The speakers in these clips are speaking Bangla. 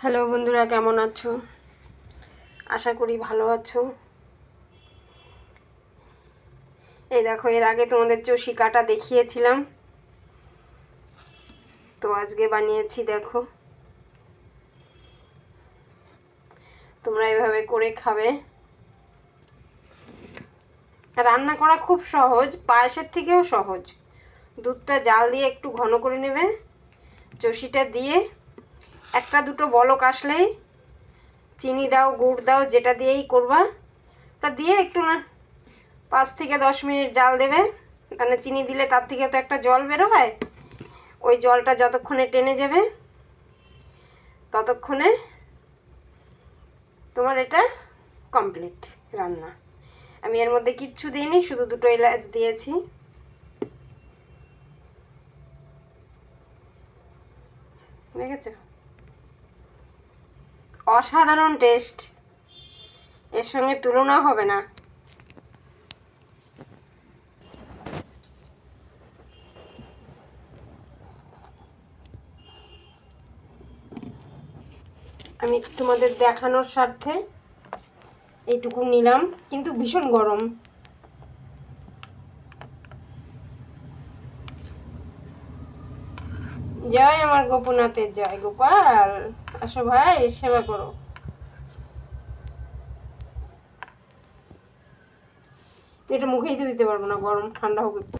হ্যালো বন্ধুরা, কেমন আছো? আশা করি ভালো আছো। এই দেখো, এর আগে তোমাদের চষি কাটা দেখিয়েছিলাম, তো আজকে বানিয়েছি। দেখো, তোমরা এভাবে করে খাবে। রান্না করা খুব সহজ, পায়েসের থেকেও সহজ। দুধটা জাল দিয়ে একটু ঘন করে নেবে, চষিটা দিয়ে একটা দুটো বলক আসলেই চিনি দাও, গুড় দাও, যেটা দিয়েই করবা ওটা দিয়ে একটু না 5 থেকে 10 মিনিট জাল দেবে। মানে চিনি দিলে তার থেকে তো একটা জল বেরো হয়, ওই জলটা যতক্ষণে টেনে যাবে ততক্ষণে তোমার এটা কমপ্লিট রান্না। আমি এর মধ্যে কিচ্ছু দিইনি, শুধু 2টো এলাচ দিয়েছি। দেখেছো, অসাধারণ টেস্ট, এর সঙ্গে তুলনা হবে না। আমি তোমাদের দেখানোর স্বার্থে এইটুকু নিলাম, কিন্তু ভীষণ গরম। জয় আমার গোপনাথের জয়। গোপাল, আসো ভাই, সেবা করো। এটা মুখেই তো দিতে পারবো না, গরম, ঠান্ডা হোক একটু।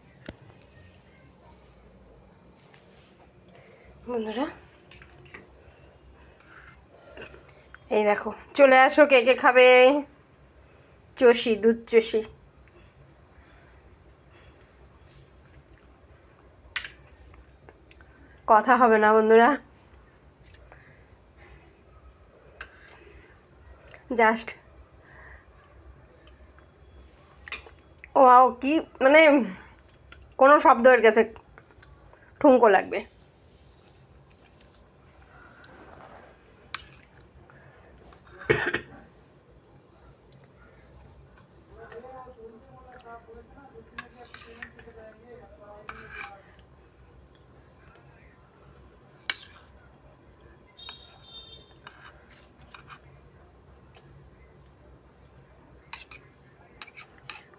বন্ধুরা এই দেখো, চলে আসো, কে কে খাবে চষি, দুধ চষি। কথা হবে না বন্ধুরা, জাস্ট ওয়াও, কি মানে কোনো শব্দ এর কাছে ঠুনকো লাগবে।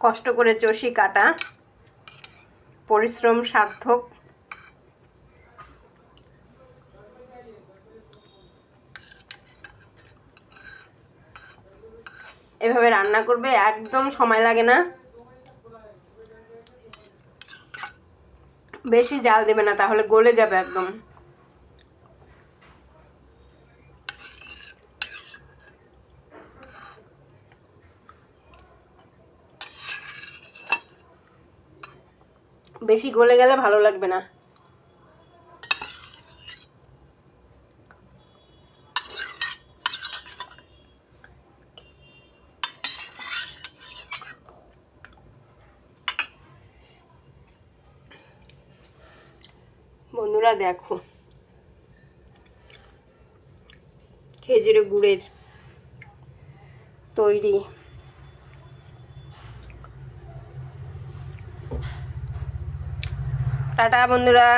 কষ্ট করে চষি কাটা, পরিশ্রম সার্থক। এভাবে রান্না করবে, একদম সময় লাগে না। বেশি জাল দেবে না, তাহলে গলে যাবে একদম। বেশি গলে গেলে ভালো লাগবে না। বন্ধুরা দেখো, খেজুরের গুড়ের তৈরি। টাটা বন্ধুরা।